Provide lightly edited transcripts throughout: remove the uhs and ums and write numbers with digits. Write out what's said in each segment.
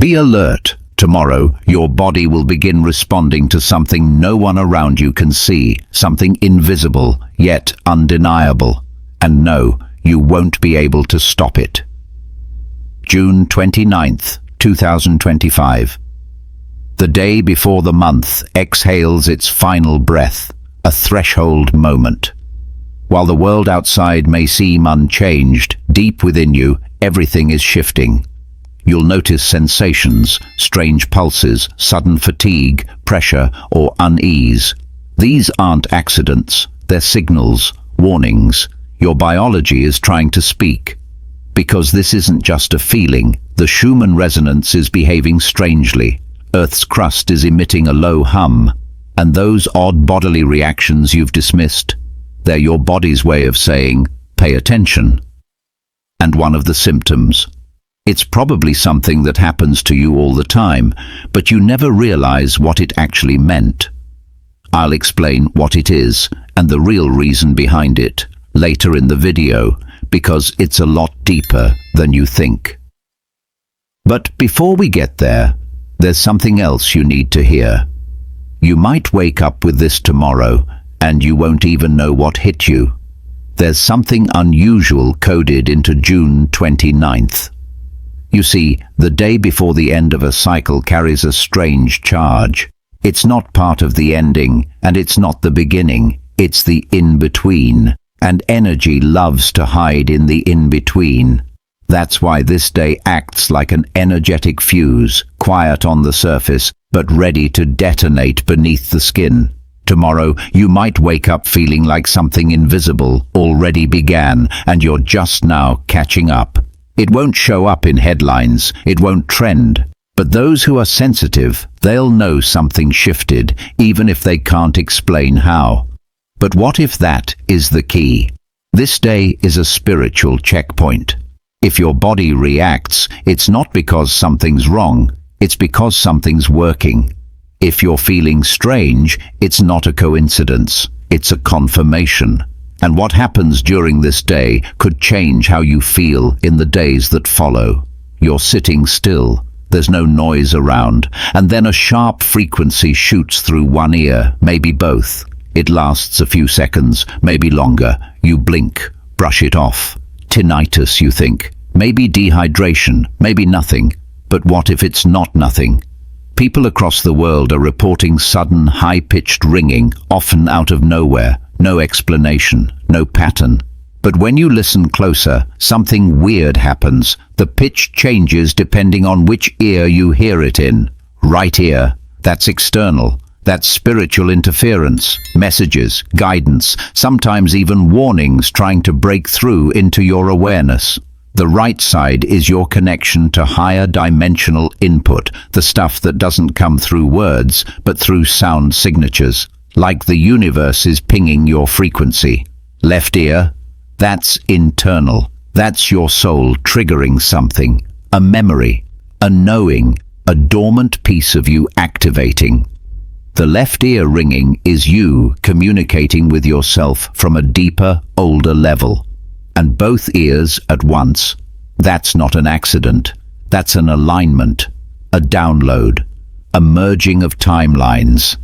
Be alert. Tomorrow, your body will begin responding to something no one around you can see, something invisible, yet undeniable. And no, you won't be able to stop it. June 29th, 2025. The day before the month exhales its final breath, a threshold moment. While the world outside may seem unchanged, deep within you, everything is shifting. You'll notice sensations, strange pulses, sudden fatigue, pressure, or unease. These aren't accidents, they're signals, warnings. Your biology is trying to speak. Because this isn't just a feeling, the Schumann resonance is behaving strangely. Earth's crust is emitting a low hum, and those odd bodily reactions you've dismissed, they're your body's way of saying, pay attention. And one of the symptoms. It's probably something that happens to you all the time, but you never realize what it actually meant. I'll explain what it is and the real reason behind it later in the video, because it's a lot deeper than you think. But before we get there, there's something else you need to hear. You might wake up with this tomorrow, and you won't even know what hit you. There's something unusual coded into June 29th. You see, the day before the end of a cycle carries a strange charge. It's not part of the ending, and it's not the beginning. It's the in-between, and energy loves to hide in the in-between. That's why this day acts like an energetic fuse, quiet on the surface, but ready to detonate beneath the skin. Tomorrow, you might wake up feeling like something invisible already began, and you're just now catching up. It won't show up in headlines, it won't trend, but those who are sensitive, they'll know something shifted, even if they can't explain how. But what if that is the key? This day is a spiritual checkpoint. If your body reacts, it's not because something's wrong, it's because something's working. If you're feeling strange, it's not a coincidence, it's a confirmation. And what happens during this day could change how you feel in the days that follow. You're sitting still, there's no noise around, and then a sharp frequency shoots through one ear, maybe both. It lasts a few seconds, maybe longer. You blink, brush it off. Tinnitus, you think. Maybe dehydration, maybe nothing. But what if it's not nothing? People across the world are reporting sudden, high-pitched ringing, often out of nowhere. No explanation, no pattern. But when you listen closer, something weird happens. The pitch changes depending on which ear you hear it in. Right ear, that's external. That's spiritual interference, messages, guidance, sometimes even warnings trying to break through into your awareness. The right side is your connection to higher dimensional input, the stuff that doesn't come through words, but through sound signatures. Like the universe is pinging your frequency. Left ear, that's internal. That's your soul triggering something. A memory, a knowing, a dormant piece of you activating. The left ear ringing is you communicating with yourself from a deeper, older level. And both ears at once. That's not an accident. That's an alignment, a download, a merging of timelines.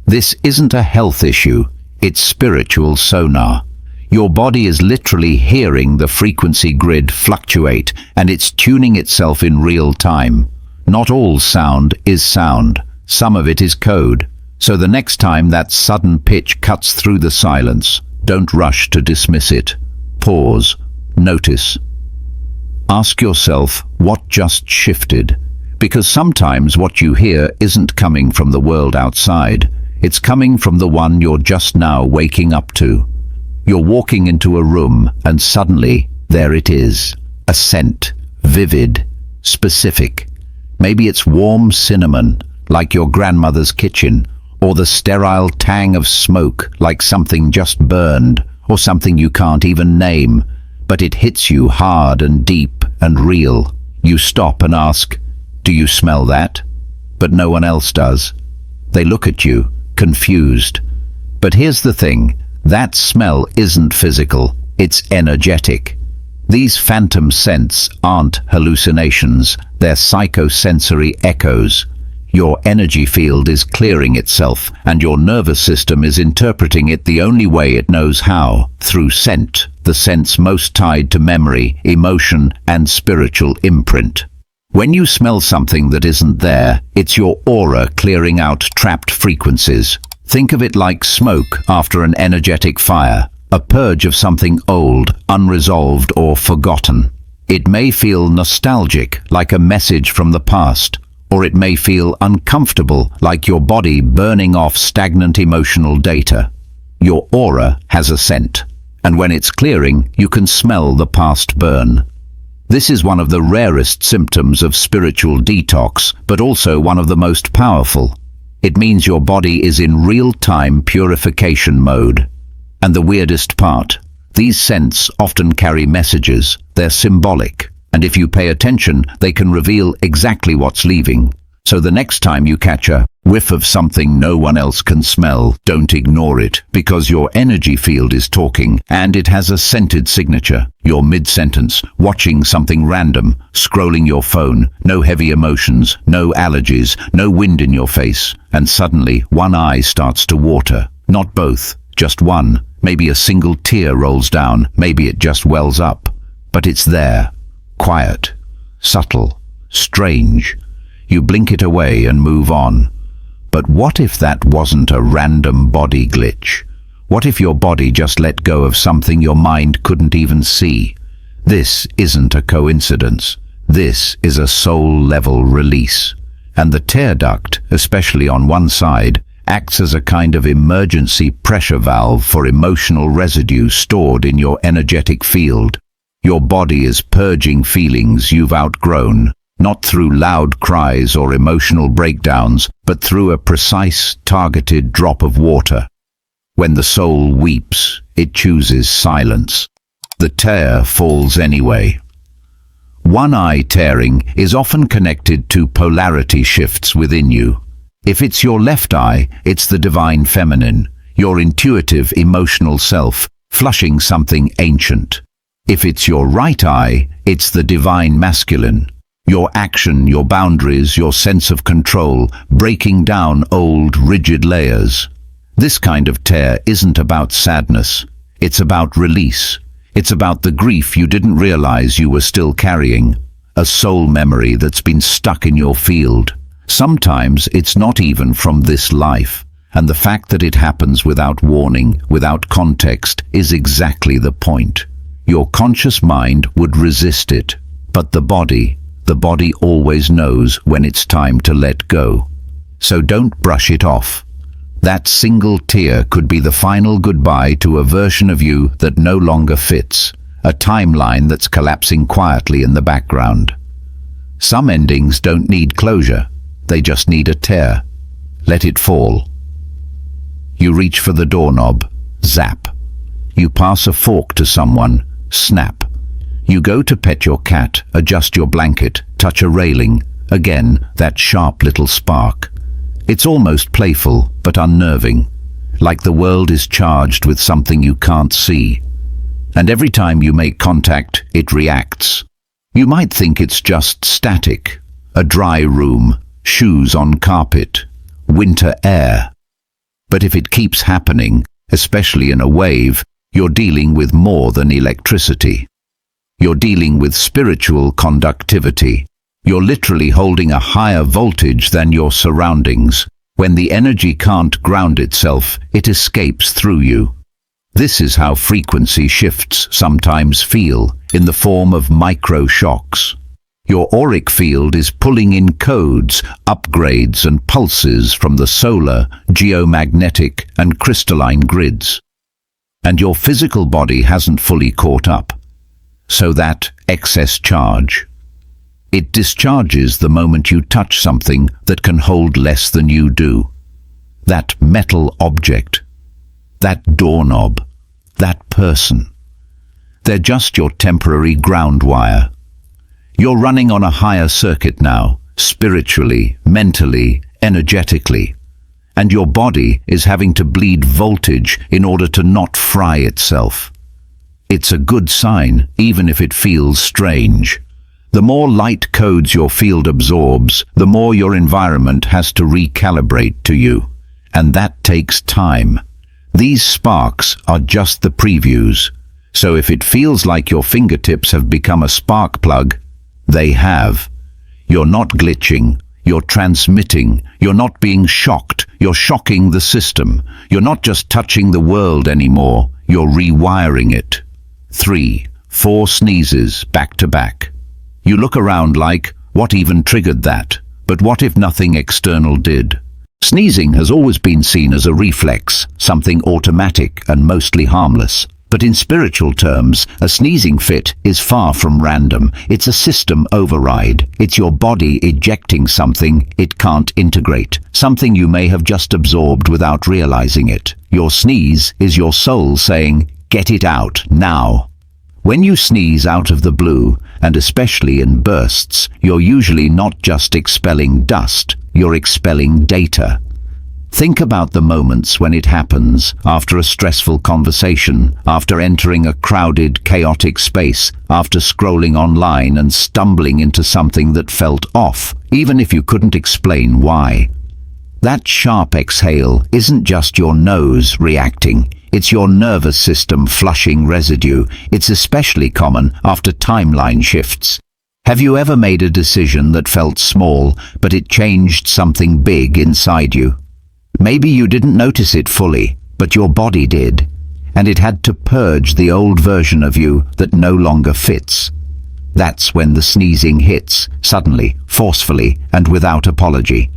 This isn't a health issue, it's spiritual sonar. Your body is literally hearing the frequency grid fluctuate, and it's tuning itself in real time. Not all sound is sound, some of it is code. So the next time that sudden pitch cuts through the silence, don't rush to dismiss it. Pause, notice. Ask yourself what just shifted, because sometimes what you hear isn't coming from the world outside. It's coming from the one you're just now waking up to. You're walking into a room and suddenly, there it is. A scent, vivid, specific. Maybe it's warm cinnamon, like your grandmother's kitchen, or the sterile tang of smoke, like something just burned, or something you can't even name. But it hits you hard and deep and real. You stop and ask, do you smell that? But no one else does. They look at you, confused. But here's the thing, that smell isn't physical, it's energetic. These phantom scents aren't hallucinations, they're psychosensory echoes. Your energy field is clearing itself, and your nervous system is interpreting it the only way it knows how, through scent, the sense most tied to memory, emotion, and spiritual imprint. When you smell something that isn't there, it's your aura clearing out trapped frequencies. Think of it like smoke after an energetic fire, a purge of something old, unresolved, or forgotten. It may feel nostalgic, like a message from the past, or it may feel uncomfortable, like your body burning off stagnant emotional data. Your aura has a scent, and when it's clearing, you can smell the past burn. This is one of the rarest symptoms of spiritual detox, but also one of the most powerful. It means your body is in real-time purification mode. And the weirdest part, these scents often carry messages. They're symbolic, and if you pay attention, they can reveal exactly what's leaving. So the next time you catch a whiff of something no one else can smell, don't ignore it, because your energy field is talking, and it has a scented signature. You're mid-sentence, watching something random, scrolling your phone, no heavy emotions, no allergies, no wind in your face, and suddenly one eye starts to water. Not both, just one. Maybe a single tear rolls down, maybe it just wells up. But it's there, quiet, subtle, strange. You blink it away and move on. But what if that wasn't a random body glitch? What if your body just let go of something your mind couldn't even see? This isn't a coincidence. This is a soul-level release. And the tear duct, especially on one side, acts as a kind of emergency pressure valve for emotional residue stored in your energetic field. Your body is purging feelings you've outgrown, not through loud cries or emotional breakdowns, but through a precise, targeted drop of water. When the soul weeps, it chooses silence. The tear falls anyway. One eye tearing is often connected to polarity shifts within you. If it's your left eye, it's the divine feminine, your intuitive, emotional self, flushing something ancient. If it's your right eye, it's the divine masculine, your action, your boundaries, your sense of control, breaking down old, rigid layers. This kind of tear isn't about sadness. It's about release. It's about the grief you didn't realize you were still carrying, a soul memory that's been stuck in your field. Sometimes it's not even from this life, and the fact that it happens without warning, without context, is exactly the point. Your conscious mind would resist it, but the body always knows when it's time to let go. So don't brush it off. That single tear could be the final goodbye to a version of you that no longer fits, a timeline that's collapsing quietly in the background. Some endings don't need closure. They just need a tear. Let it fall. You reach for the doorknob. Zap. You pass a fork to someone. Snap. You go to pet your cat, adjust your blanket, touch a railing. Again, that sharp little spark. It's almost playful, but unnerving. Like the world is charged with something you can't see. And every time you make contact, it reacts. You might think it's just static. A dry room. Shoes on carpet, winter air. But if it keeps happening, especially in a wave, you're dealing with more than electricity. You're dealing with spiritual conductivity. You're literally holding a higher voltage than your surroundings. When the energy can't ground itself, it escapes through you. This is how frequency shifts sometimes feel, in the form of micro shocks. Your auric field is pulling in codes, upgrades, and pulses from the solar, geomagnetic, and crystalline grids. And your physical body hasn't fully caught up. So that excess charge. It discharges the moment you touch something that can hold less than you do. That metal object. That doorknob. That person. They're just your temporary ground wire. You're running on a higher circuit now, spiritually, mentally, energetically. And your body is having to bleed voltage in order to not fry itself. It's a good sign, even if it feels strange. The more light codes your field absorbs, the more your environment has to recalibrate to you. And that takes time. These sparks are just the previews. So if it feels like your fingertips have become a spark plug, they have. You're not glitching. You're transmitting. You're not being shocked. You're shocking the system. You're not just touching the world anymore. You're rewiring it. 3, 4 sneezes back to back. You look around like, what even triggered that? But what if nothing external did? Sneezing has always been seen as a reflex, something automatic and mostly harmless. But in spiritual terms, a sneezing fit is far from random. It's a system override. It's your body ejecting something it can't integrate, something you may have just absorbed without realizing it. Your sneeze is your soul saying, get it out now. When you sneeze out of the blue, and especially in bursts, you're usually not just expelling dust, you're expelling data. Think about the moments when it happens, after a stressful conversation, after entering a crowded, chaotic space, after scrolling online and stumbling into something that felt off, even if you couldn't explain why. That sharp exhale isn't just your nose reacting. It's your nervous system flushing residue. It's especially common after timeline shifts. Have you ever made a decision that felt small, but it changed something big inside you? Maybe you didn't notice it fully, but your body did, and it had to purge the old version of you that no longer fits. That's when the sneezing hits, suddenly, forcefully, and without apology.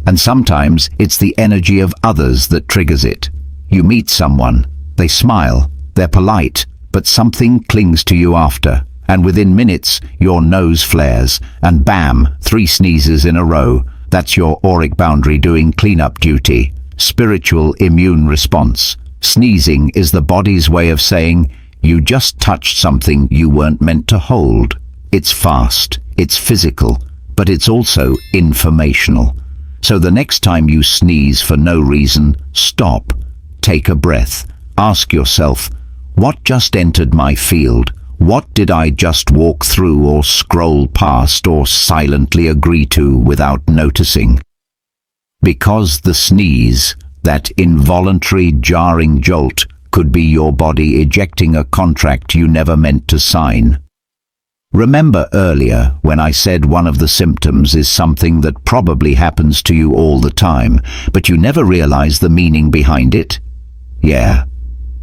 And sometimes it's the energy of others that triggers it. You meet someone, they smile, they're polite, but something clings to you after, and within minutes your nose flares, and bam, 3 sneezes in a row. That's your auric boundary doing cleanup duty. Spiritual immune response. Sneezing is the body's way of saying, you just touched something you weren't meant to hold. It's fast, it's physical, but it's also informational. So the next time you sneeze for no reason, stop. Take a breath. Ask yourself, what just entered my field? What did I just walk through or scroll past or silently agree to without noticing? Because the sneeze, that involuntary jarring jolt, could be your body ejecting a contract you never meant to sign. Remember earlier when I said one of the symptoms is something that probably happens to you all the time, but you never realize the meaning behind it? Yeah,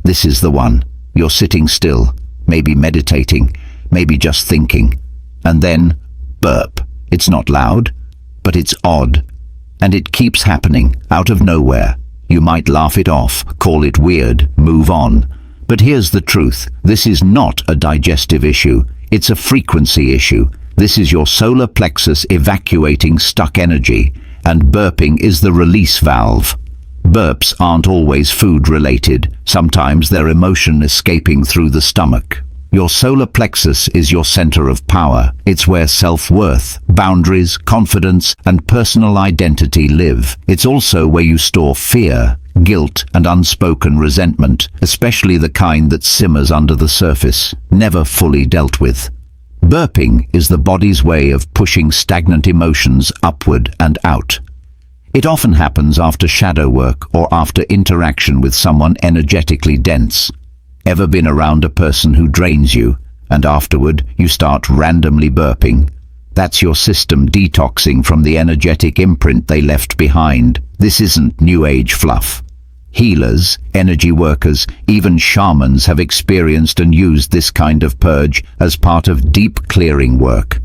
this is the one. You're sitting still, maybe meditating, maybe just thinking, and then burp. It's not loud, but it's odd, and it keeps happening out of nowhere. You might laugh it off, call it weird, move on. But here's the truth. This is not a digestive issue. It's a frequency issue. This is your solar plexus evacuating stuck energy, and burping is the release valve. Burps aren't always food-related. Sometimes they're emotion escaping through the stomach. Your solar plexus is your center of power. It's where self-worth, boundaries, confidence, and personal identity live. It's also where you store fear, guilt, and unspoken resentment, especially the kind that simmers under the surface, never fully dealt with. Burping is the body's way of pushing stagnant emotions upward and out. It often happens after shadow work or after interaction with someone energetically dense. Ever been around a person who drains you, and afterward you start randomly burping? That's your system detoxing from the energetic imprint they left behind. This isn't New Age fluff. Healers, energy workers, even shamans have experienced and used this kind of purge as part of deep clearing work.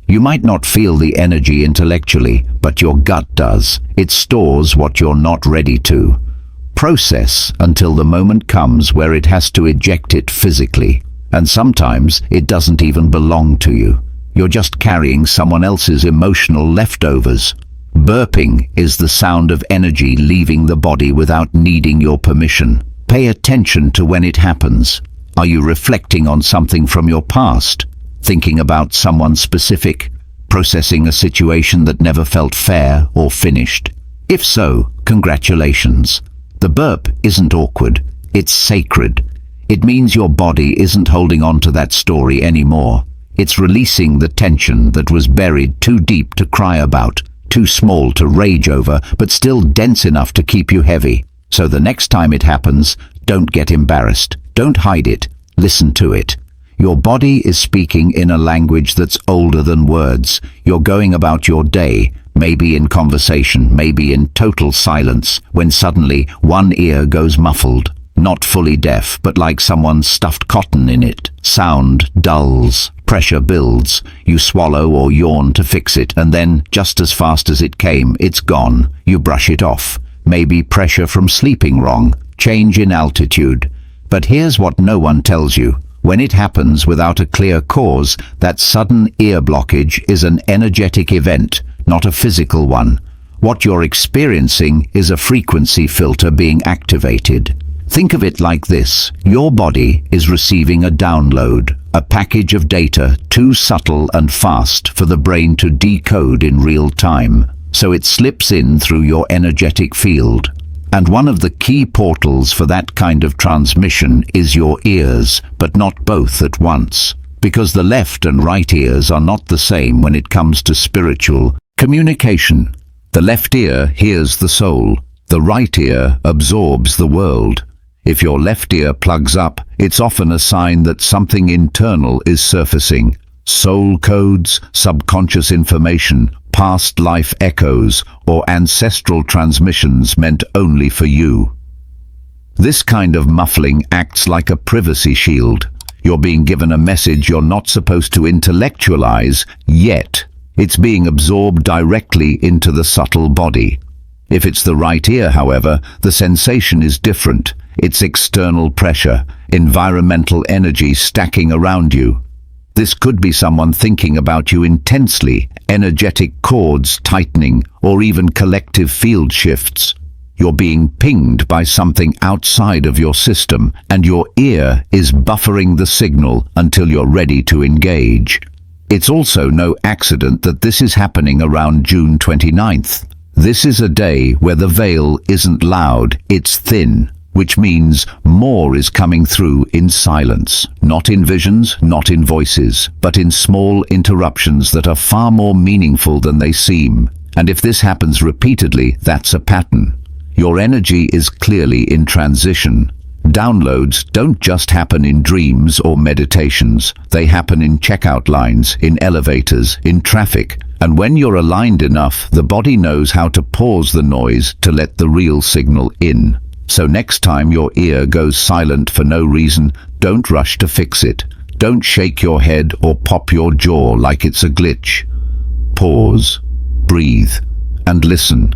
You might not feel the energy intellectually, but your gut does. It stores what you're not ready to process until the moment comes where it has to eject it physically. And sometimes it doesn't even belong to you. You're just carrying someone else's emotional leftovers. Burping is the sound of energy leaving the body without needing your permission. Pay attention to when it happens. Are you reflecting on something from your past? Thinking about someone specific? Processing a situation that never felt fair or finished? If so, congratulations. The burp isn't awkward. It's sacred. It means your body isn't holding on to that story anymore. It's releasing the tension that was buried too deep to cry about, too small to rage over, but still dense enough to keep you heavy. So the next time it happens, don't get embarrassed. Don't hide it. Listen to it. Your body is speaking in a language that's older than words. You're going about your day, maybe in conversation, maybe in total silence, when suddenly one ear goes muffled. Not fully deaf, but like someone stuffed cotton in it. Sound dulls, pressure builds. You swallow or yawn to fix it, and then, just as fast as it came, it's gone. You brush it off. Maybe pressure from sleeping wrong, change in altitude. But here's what no one tells you. When it happens without a clear cause, that sudden ear blockage is an energetic event, not a physical one. What you're experiencing is a frequency filter being activated. Think of it like this. Your body is receiving a download, a package of data too subtle and fast for the brain to decode in real time. So it slips in through your energetic field. And one of the key portals for that kind of transmission is your ears, but not both at once. Because the left and right ears are not the same when it comes to spiritual communication. The left ear hears the soul. The right ear absorbs the world. If your left ear plugs up, it's often a sign that something internal is surfacing. Soul codes, subconscious information, past life echoes, or ancestral transmissions meant only for you. This kind of muffling acts like a privacy shield. You're being given a message you're not supposed to intellectualize yet. It's being absorbed directly into the subtle body. If it's the right ear, however, the sensation is different. It's external pressure, environmental energy stacking around you. This could be someone thinking about you intensely, energetic cords tightening, or even collective field shifts. You're being pinged by something outside of your system, and your ear is buffering the signal until you're ready to engage. It's also no accident that this is happening around June 29th. This is a day where the veil isn't loud, it's thin. Which means more is coming through in silence, not in visions, not in voices, but in small interruptions that are far more meaningful than they seem. And if this happens repeatedly, that's a pattern. Your energy is clearly in transition. Downloads don't just happen in dreams or meditations. They happen in checkout lines, in elevators, in traffic. And when you're aligned enough, the body knows how to pause the noise to let the real signal in. So next time your ear goes silent for no reason, don't rush to fix it. Don't shake your head or pop your jaw like it's a glitch. Pause, breathe, and listen,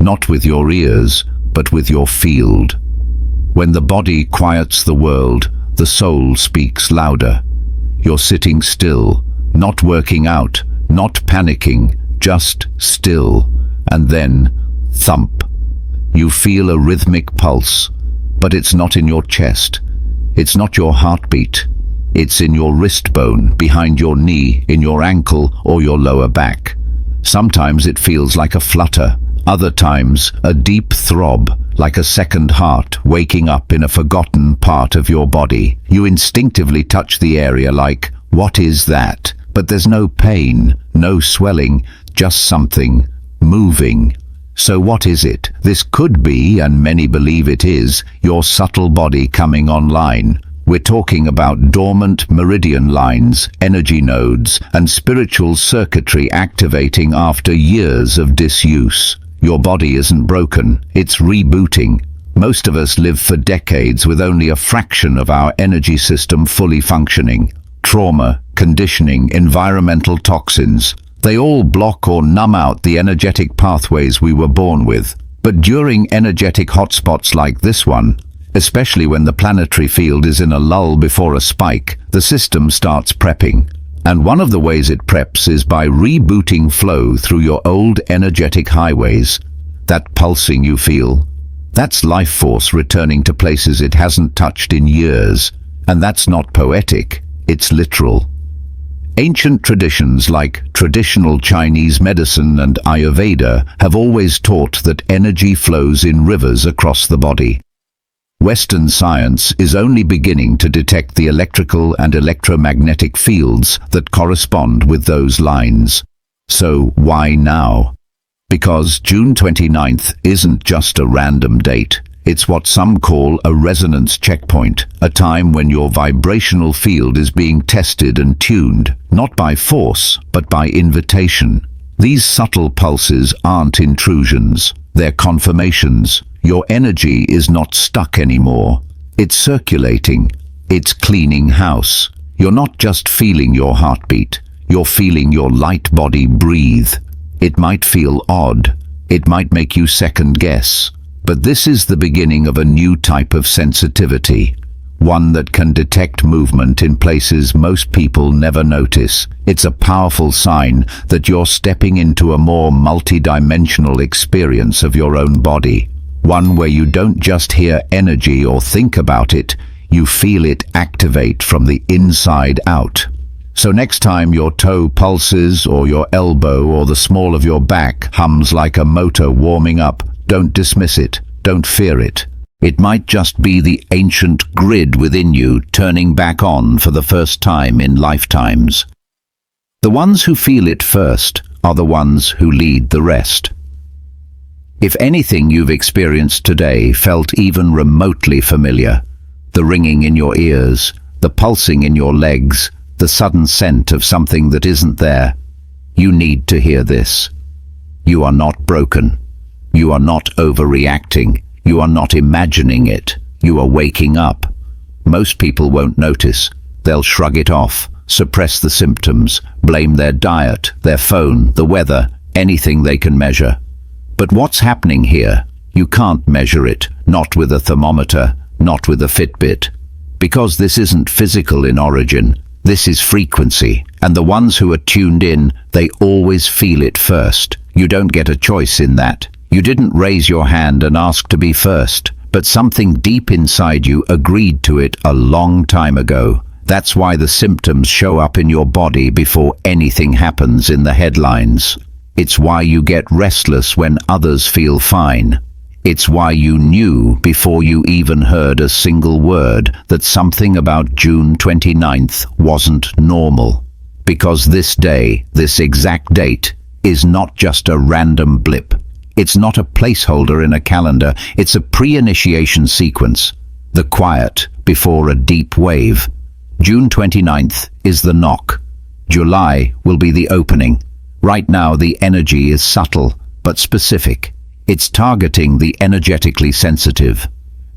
not with your ears, but with your field. When the body quiets the world, the soul speaks louder. You're sitting still, not working out, not panicking, just still. And then, thump. You feel a rhythmic pulse, but it's not in your chest. It's not your heartbeat. It's in your wrist bone, behind your knee, in your ankle, or your lower back. Sometimes it feels like a flutter. Other times, a deep throb, like a second heart waking up in a forgotten part of your body. You instinctively touch the area like, what is that? But there's no pain, no swelling, just something moving. So what is it? This could be, and many believe it is, your subtle body coming online. We're talking about dormant meridian lines, energy nodes, and spiritual circuitry activating after years of disuse. Your body isn't broken, it's rebooting. Most of us live for decades with only a fraction of our energy system fully functioning. Trauma, conditioning, environmental toxins. They all block or numb out the energetic pathways we were born with. But during energetic hotspots like this one, especially when the planetary field is in a lull before a spike, the system starts prepping. And one of the ways it preps is by rebooting flow through your old energetic highways. That pulsing you feel, that's life force returning to places it hasn't touched in years. And that's not poetic, it's literal. Ancient traditions like traditional Chinese medicine and Ayurveda have always taught that energy flows in rivers across the body. Western science is only beginning to detect the electrical and electromagnetic fields that correspond with those lines. So why now? Because June 29th isn't just a random date. It's what some call a resonance checkpoint, a time when your vibrational field is being tested and tuned, not by force, but by invitation. These subtle pulses aren't intrusions, they're confirmations. Your energy is not stuck anymore. It's circulating. It's cleaning house. You're not just feeling your heartbeat. You're feeling your light body breathe. It might feel odd. It might make you second guess. But this is the beginning of a new type of sensitivity. One that can detect movement in places most people never notice. It's a powerful sign that you're stepping into a more multidimensional experience of your own body. One where you don't just hear energy or think about it, you feel it activate from the inside out. So next time your toe pulses or your elbow or the small of your back hums like a motor warming up, don't dismiss it, don't fear it. It might just be the ancient grid within you turning back on for the first time in lifetimes. The ones who feel it first are the ones who lead the rest. If anything you've experienced today felt even remotely familiar, the ringing in your ears, the pulsing in your legs, the sudden scent of something that isn't there, you need to hear this. You are not broken. You are not overreacting. You are not imagining it. You are waking up. Most people won't notice. They'll shrug it off, suppress the symptoms, blame their diet, their phone, the weather, anything they can measure. But what's happening here? You can't measure it, not with a thermometer, not with a Fitbit. Because this isn't physical in origin, this is frequency, and the ones who are tuned in, they always feel it first. You don't get a choice in that. You didn't raise your hand and ask to be first, but something deep inside you agreed to it a long time ago. That's why the symptoms show up in your body before anything happens in the headlines. It's why you get restless when others feel fine. It's why you knew before you even heard a single word that something about June 29th wasn't normal. Because this day, this exact date, is not just a random blip. It's not a placeholder in a calendar, it's a pre-initiation sequence. The quiet before a deep wave. June 29th is the knock. July will be the opening. Right now the energy is subtle, but specific. It's targeting the energetically sensitive.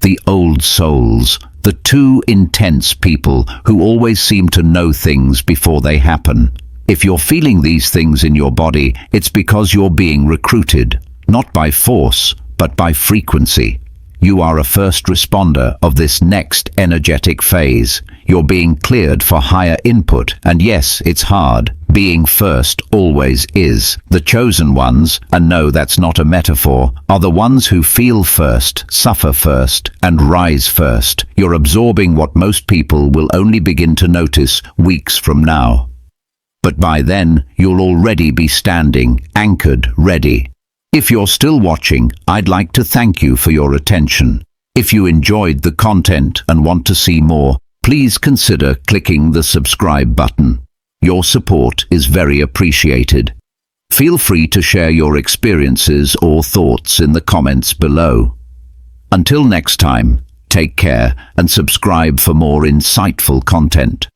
The old souls, the too intense people who always seem to know things before they happen. If you're feeling these things in your body, it's because you're being recruited, not by force, but by frequency. You are a first responder of this next energetic phase. You're being cleared for higher input, and yes, it's hard. Being first always is. The chosen ones, and no, that's not a metaphor, are the ones who feel first, suffer first, and rise first. You're absorbing what most people will only begin to notice weeks from now. But by then, you'll already be standing, anchored, ready. If you're still watching, I'd like to thank you for your attention. If you enjoyed the content and want to see more, please consider clicking the subscribe button. Your support is very appreciated. Feel free to share your experiences or thoughts in the comments below. Until next time, take care and subscribe for more insightful content.